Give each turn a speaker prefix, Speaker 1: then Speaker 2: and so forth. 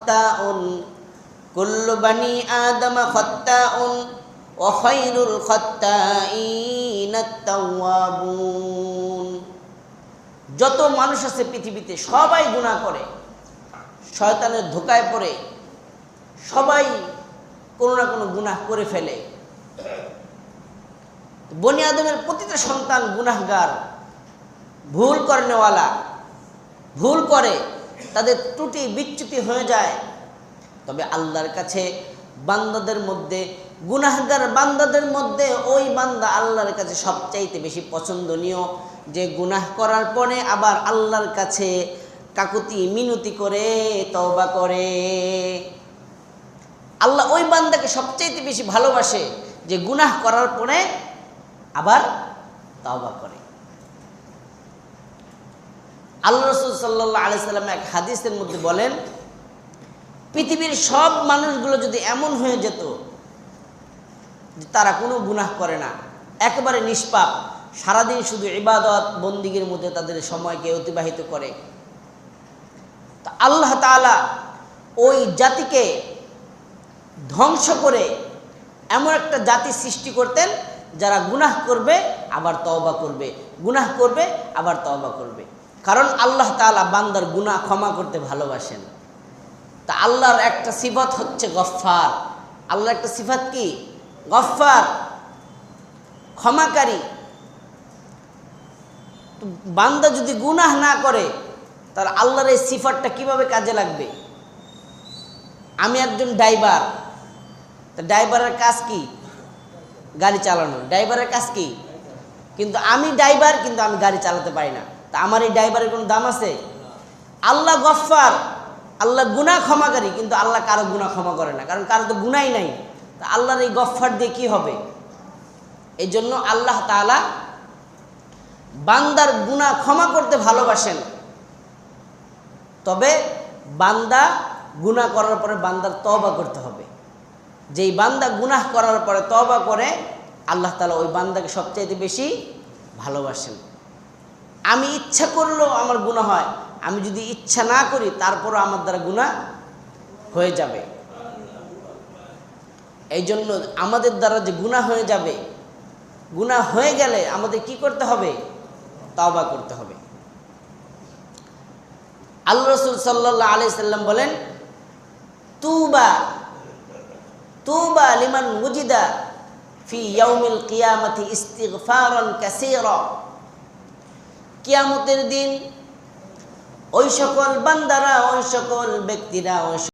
Speaker 1: খাত্তাউন কুল্লু বানি আদম খাত্তাউন ওয়া খায়রুল খাত্তাইনাত তাওয়াবুন। যত মানুষ আছে পৃথিবীতে সবাই গুনাহ করে, শয়তানের ধোঁকায় পড়ে সবাই কোনো না কোনো গুনাহ করে ফেলে। বনি আদমের প্রতিটা সন্তান গুনাহগার, ভুল করেনেওয়ালা, ভুল করে, তাদের ত্রুটি বিচ্যুতি হয়ে যায়। তবে আল্লাহর কাছে বান্দাদের মধ্যে, গুনাহগার বান্দাদের মধ্যে ওই বান্দা আল্লাহর কাছে সবচাইতে বেশি পছন্দনীয়, যে গুনাহ করার পরে আবার আল্লাহর কাছে কাকুতি মিনতি করে তওবা করে। আল্লাহ ওই বান্দাকে সবচাইতে বেশি ভালোবাসে যে গুনাহ করার পরে আবার তওবা করে। আল্লাহ রাসূল সাল্লাল্লাহু আলাইহি সাল্লাম এক হাদিসের মধ্যে বলেন, পৃথিবীর সব মানুষগুলো যদি এমন হয়ে যেত যে তারা কোনো গুনাহ করে না, একেবারে নিষ্পাপ, সারাদিন শুধু ইবাদত বন্দিগির মধ্যে তাদের সময়কে অতিবাহিত করে, তা আল্লাহ তাআলা ওই জাতিকে ধ্বংস করে এমন একটা জাতি সৃষ্টি করতেন যারা গুনাহ করবে আবার তওবা করবে, গুনাহ করবে আবার তওবা করবে। কারণ আল্লাহ তাআলা বান্দার গুনাহ ক্ষমা করতে ভালোবাসেন। তা আল্লাহর একটা সিফাত হচ্ছে গফফার। আল্লাহর একটা সিফাত কি? গফফার, ক্ষমাকারী। তো বান্দা যদি গুনাহ না করে তাহলে আল্লাহর এই সিফাতটা কিভাবে কাজে লাগবে? আমি একজন ড্রাইভার, তা ড্রাইভারের কাজ কি? গাড়ি চালানো। ড্রাইভারের কাজ কি? কিন্তু আমি ড্রাইভার, কিন্তু আমি গাড়ি চালাতে পারি না। তা আমার এই ড্রাইভারের কোনো দাম আছে? আল্লাহ গফফার, আল্লাহ গুনাহ ক্ষমাকারী, কিন্তু আল্লাহ কারো গুনাহ ক্ষমা করে না, কারণ কারো তো গুনাহই নাই। তা আল্লাহর এই গফফার দিয়ে কি হবে? এই জন্য আল্লাহ তাআলা বান্দার গুনাহ ক্ষমা করতে ভালোবাসেন। তবে বান্দা গুনাহ করার পরে বান্দার তওবা করতে হবে। যেই বান্দা গুনাহ করার পরে তওবা করে আল্লাহ তাআলা ওই বান্দাকে সবচাইতে বেশি ভালোবাসেন। আমি ইচ্ছা করলেও আমার গুনাহ হয়, আমি যদি ইচ্ছা না করি তারপরও আমার দ্বারা গুনাহ হয়ে যাবে। এই জন্য আমাদের দ্বারা যে গুনাহ হয়ে যাবে, গুনাহ হয়ে গেলে আমাদের কি করতে হবে? তওবা করতে হবে। আল্লাহ রাসূল সাল্লাল্লাহু আলাইহি সাল্লাম বলেন, তুবা তুবা লিমান ওয়াজিদা ফি ইয়াউমিল কিয়ামাতি ইস্তিগফারান কাসীরা। কিয়ামতের দিন ওই সকল বান্দারা, ওই সকল ব্যক্তিরা, ওই